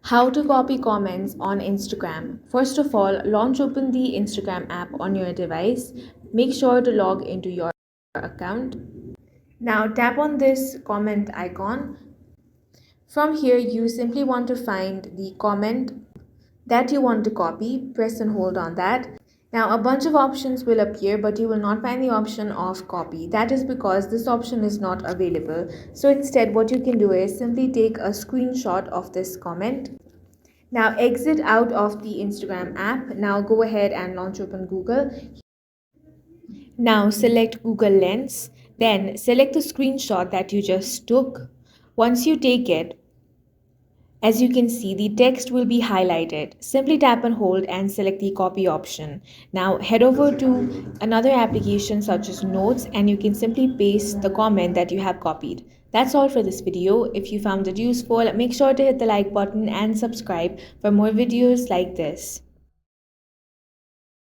How to copy comments on Instagram. First of all, launch open the Instagram app on your device. Make sure to log into your account. Now tap on this comment icon. From here, you simply want to find the comment that you want to copy. Press and hold on that. Now a bunch of options will appear, but you will not find the option of copy. That is because this option is not available. So instead, what you can do is simply take a screenshot of this comment. Now exit out of the Instagram app. Now go ahead and launch open Google. Now select Google Lens. Then select the screenshot that you just took. Once you take it, as you can see, the text will be highlighted. Simply tap and hold and select the copy option. Now head over to another application such as Notes and you can simply paste the comment that you have copied. That's all for this video. If you found it useful, make sure to hit the like button and subscribe for more videos like this.